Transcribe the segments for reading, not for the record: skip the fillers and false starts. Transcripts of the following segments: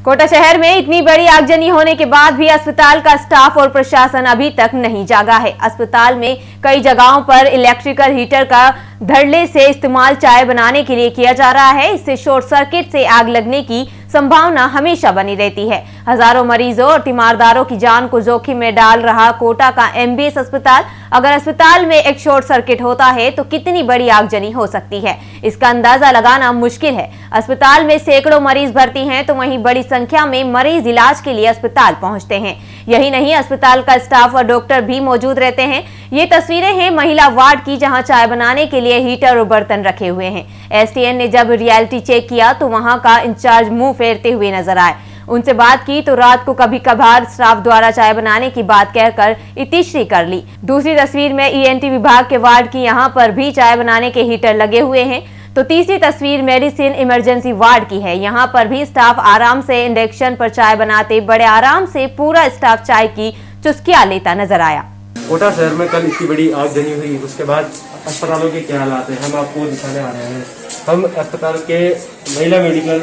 कोटा शहर में इतनी बड़ी आगजनी होने के बाद भी अस्पताल का स्टाफ और प्रशासन अभी तक नहीं जागा है। अस्पताल में कई जगहों पर इलेक्ट्रिकल हीटर का धड़ल्ले से इस्तेमाल चाय बनाने के लिए किया जा रहा है। इससे शॉर्ट सर्किट से आग लगने की संभावना हमेशा बनी रहती है। हजारों मरीजों और तीमारदारों की जान को जोखिम में डाल रहा कोटा का एमबीएस अस्पताल, अगर अस्पताल में एक शॉर्ट सर्किट होता है तो कितनी बड़ी आगजनी हो सकती है, इसका अंदाजा लगाना मुश्किल है। अस्पताल में सैकड़ों मरीज भर्ती हैं तो वहीं बड़ी संख्या में मरीज इलाज के लिए अस्पताल पहुंचते हैं। यही नहीं, अस्पताल का स्टाफ और डॉक्टर भी मौजूद रहते हैं। ये तस्वीरें हैं महिला वार्ड की, जहां चाय बनाने के लिए हीटर और बर्तन रखे हुए हैं। एसटीएन ने जब रियलिटी चेक किया तो वहां का इंचार्ज मुंह फेरते हुए नजर आए। उनसे बात की तो रात को कभी कभार स्टाफ द्वारा चाय बनाने की बात कहकर इतिश्री कर ली। दूसरी तस्वीर में ईएनटी विभाग के वार्ड की, यहाँ पर भी चाय बनाने के हीटर लगे हुए हैं। तो तीसरी तस्वीर मेडिसिन इमरजेंसी वार्ड की है। यहाँ पर भी स्टाफ आराम से इंडक्शन पर चाय बनाते बड़े आराम से पूरा स्टाफ चाय की चुस्कियां लेता नजर आया। कोटा शहर में कल इतनी बड़ी आगजनी हुई, उसके बाद अस्पतालों के क्या हालात हैं हम आपको दिखाने आ रहे हैं। हम अस्पताल के महिला मेडिकल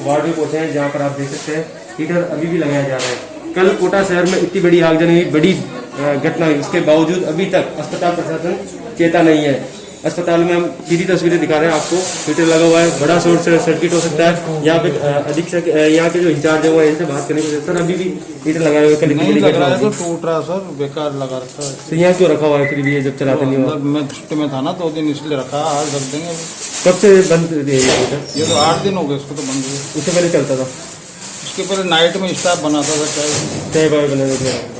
वार्ड में पहुंचे हैं, जहां पर आप देख सकते हैं हीटर अभी भी लगाया जा रहा है। कल कोटा शहर में इतनी बड़ी आगजनी हुई, बड़ी घटना हुई, उसके बावजूद अभी तक अस्पताल प्रशासन चेता नहीं है। अस्पताल में हम सीधी तस्वीरें दिखा रहे हैं आपको, हीटर लगा हुआ है, बड़ा शॉर्ट सर्किट हो सकता है। यहाँ पे अधीक्षक, यहाँ के जो इंचार्ज है वो इनसे बात करने को सर अभी भी हीटर लगाए हुए नहीं लग रहा है, तो टूट रहा है सर, बेकार लगा रखा है। तो यहाँ क्यों रखा हुआ है फिर भी, जब चलाते नहीं हो? मैं छुट्टी में था ना 2 दिन, इसलिए रखा, आज रख देंगे। कब से बंद ये तो 8 दिन हो गए इसको तो बंद हुए। उससे पहले चलता था? उसके पहले नाइट में स्टाफ बनाता था चाय बाय बनाने के।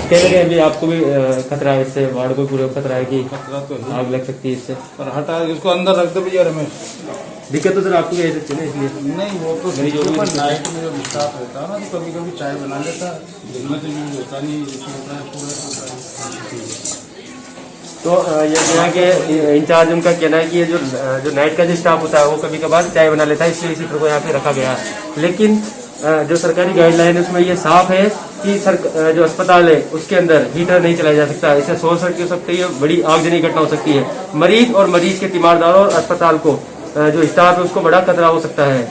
कह लगे अभी आपको भी खतरा है इससे, वार्ड को पूरा खतरा है कि खतरा तो है, आग लग सकती है इससे। पर हटा इसको अंदर रख दे भैया रमेश। दिक्कत तो सर आपको भी सकती है ना, इसलिए नहीं वो तो नाइट में जब स्टाफ रहता है ना तो कभी कभी चाय बना लेता है, दिन में तो यूज होता नहीं, तो यहाँ के इंचार्ज उनका कहना है कि ये जो नाइट का जो स्टाफ होता है वो कभी कभार चाय बना लेता है, इसलिए इसी तरह को यहाँ पे रखा गया है। लेकिन जो सरकारी गाइडलाइन है उसमें ये साफ है कि जो अस्पताल है उसके अंदर हीटर नहीं चलाया जा सकता। इससे शॉर्ट सर्किट हो सकती है, बड़ी आगजनी घटना हो सकती है। मरीज और मरीज के तीमारदारों और अस्पताल को जो स्टाफ है उसको बड़ा खतरा हो सकता है।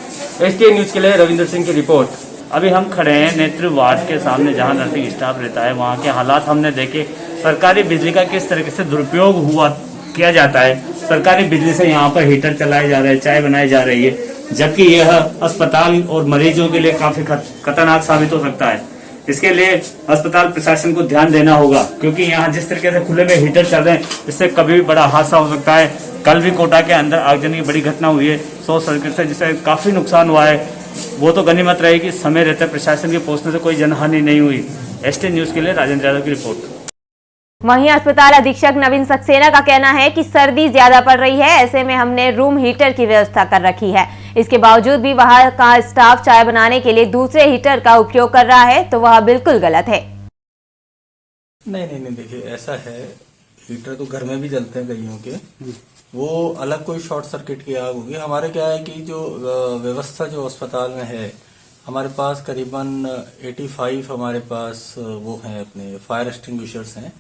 एसटीएन न्यूज के लिए रविंद्र सिंह की रिपोर्ट। अभी हम खड़े हैं नेत्र वार्ड के सामने, जहां नर्सिंग स्टाफ रहता है। वहां के हालात हमने देखे, सरकारी बिजली का किस तरीके से दुरुपयोग किया जाता है। सरकारी बिजली से यहाँ पर हीटर चलाए जा रहे हैं, चाय बनाई जा रही है, जबकि यह अस्पताल और मरीजों के लिए काफी खतरनाक साबित हो सकता है। इसके लिए अस्पताल प्रशासन को ध्यान देना होगा, क्योंकि यहाँ जिस तरीके से खुले में हीटर चल रहे हैं, इससे कभी भी बड़ा हादसा हो सकता है। कल भी कोटा के अंदर आगजनी की बड़ी घटना हुई है शॉर्ट सर्किट से, जिससे काफी नुकसान हुआ है। वो तो गनीमत रही कि समय रहते प्रशासन के पहुंचने से कोई जनहानि नहीं हुई। एसटीएन न्यूज के लिए राजेंद्र यादव की रिपोर्ट। वहीं अस्पताल अधीक्षक नवीन सक्सेना का कहना है कि सर्दी ज्यादा पड़ रही है, ऐसे में हमने रूम हीटर की व्यवस्था कर रखी है। इसके बावजूद भी वहां का स्टाफ चाय बनाने के लिए दूसरे हीटर का उपयोग कर रहा है, तो वह बिल्कुल गलत है। नहीं देखिए ऐसा है, हीटर तो घर में भी जलते हैं कईयों के, वो अलग कोई शॉर्ट सर्किट की आग होगी। हमारे क्या है कि जो व्यवस्था जो अस्पताल में है, हमारे पास करीबन 85 हमारे पास वो हैं अपने फायर एक्सटिंग्विशर्स हैं,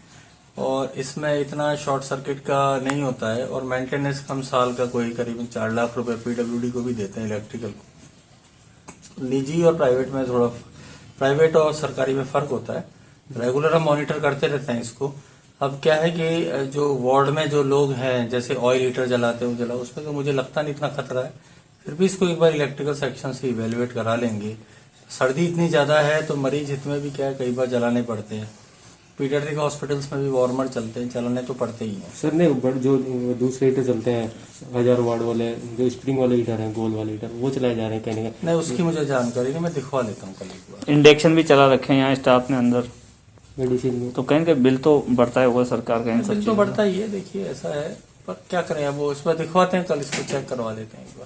और इसमें इतना शॉर्ट सर्किट का नहीं होता है। और मेंटेनेंस हम साल का कोई करीबन 4 लाख रुपए पीडब्ल्यूडी को भी देते हैं, इलेक्ट्रिकल को। निजी और प्राइवेट में थोड़ा, प्राइवेट और सरकारी में फर्क होता है। रेगुलर हम मॉनिटर करते रहते हैं इसको। अब क्या है कि जो वार्ड में जो लोग हैं, जैसे ऑयल हीटर जलाते हैं, जला उसमें तो मुझे लगता नहीं इतना खतरा है, फिर भी इसको एक बार इलेक्ट्रिकल सेक्शन से इवेल्युएट करा लेंगे। सर्दी इतनी ज्यादा है तो मरीज हित में भी क्या है, कई बार जलाने पड़ते हैं। पीडियाट्रिक हॉस्पिटल्स में भी वार्मर चलते हैं, चलाने तो पड़ते ही हैं। सर ने जो दूसरे हीटर चलते हैं, 1000 वाट वाले जो स्प्रिंग वाले हीटर हैं, गोल वाले हीटर, वो चलाए जा रहे हैं कहने का। नहीं उसकी मुझे जानकारी नहीं, मैं दिखवा लेता हूँ कल एक बार। इंडक्शन भी चला रखे हैं यहाँ स्टाफ ने अंदर मेडिसिन में, तो कहेंगे बिल तो बढ़ता है होगा सरकार का। बिल तो बढ़ता ही है, देखिए ऐसा है, पर क्या करें अब वो इसमें दिखवाते हैं, कल इसको चेक करवा लेते हैं एक बार।